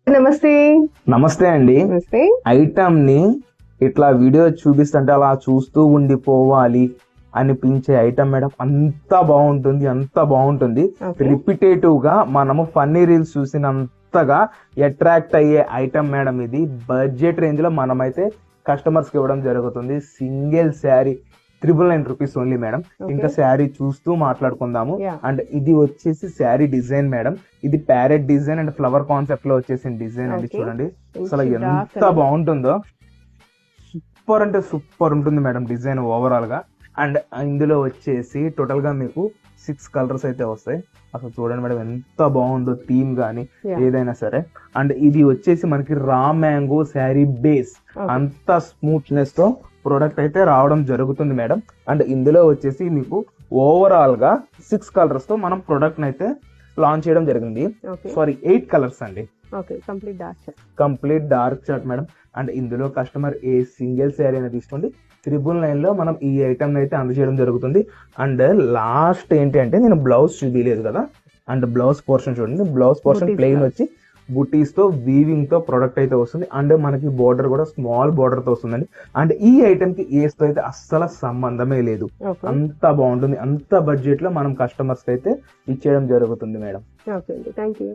నమస్తే. నమస్తే అండి. నమస్తే. ఐటమ్ ని ఇట్లా వీడియో చూపిస్తుంటే అలా చూస్తూ ఉండిపోవాలి అనిపించే ఐటమ్ మేడం. అంత బాగుంటుంది. Okay. రిపిటేటివ్ గా మనము ఫన్నీ రీల్స్ చూసినంతగా అట్రాక్ట్ అయ్యే ఐటమ్ మేడం. ఇది బడ్జెట్ రేంజ్ లో మనమైతే కస్టమర్స్ కి ఇవ్వడం జరుగుతుంది. Single sari 999 rupees only madam. Okay. ఇంకా శారీ చూస్తూ మాట్లాడుకుందాము. Yeah. అండ్ ఇది వచ్చేసి శారీ డిజైన్ మేడం. ఇది parrot design and flower concept లో వచ్చేసిన డిజైన్ అండి. Okay. చూడండి It's అసలు dark ఎంత colour. బాగుంటుందో. సూపర్ అంటే సూపర్ ఉంటుంది మేడం డిజైన్ ఓవరాల్ గా. అండ్ ఇందులో వచ్చేసి టోటల్ గా మీకు 6 కలర్స్ అయితే వస్తాయి. అసలు చూడండి మేడం ఎంత బాగుందో థీమ్ గానీ Yeah. ఏదైనా సరే. అండ్ ఇది వచ్చేసి మనకి raw mango sari base. Okay. అంత స్మూత్నెస్ తో ప్రోడక్ట్ అయితే రావడం జరుగుతుంది మేడం. అండ్ ఇందులో వచ్చేసి మీకు ఓవరాల్ గా 6 కలర్స్ తో మనం ప్రోడక్ట్ అయితే లాంచ్ చేయడం జరిగింది. Okay. సారీ 8 కలర్స్ అండి. Okay, complete dark. Complete dark chart madam. And ఇందులో కస్టమర్ ఏ సింగిల్ శారీ అనేది తీసుకోండి 999 లో మనం ఈ ఐటమ్ అయితే అందజేయడం జరుగుతుంది. అండ్ లాస్ట్ ఏంటి అంటే నేను బ్లౌజ్ చూపించలేదు కదా. అండ్ బ్లౌజ్ పోర్షన్ చూడండి. Blouse portion Booties plain blouse. వచ్చి బుటీస్ తో వీవింగ్ తో ప్రొడక్ట్ అయితే వస్తుంది. అండ్ మనకి బోర్డర్ కూడా స్మాల్ బోర్డర్ తో వస్తుందండి. అండ్ ఈ ఐటమ్ కి ఏస్ తో అయితే అస్సలు సంబంధమే లేదు. ఓకే. అంత బాగుంటుంది. అంత బడ్జెట్ లో మనం కస్టమర్స్ కి అయితే ఇచ్చేయడం జరుగుతుంది మేడం. ఓకే అండి, థ్యాంక్ యూ.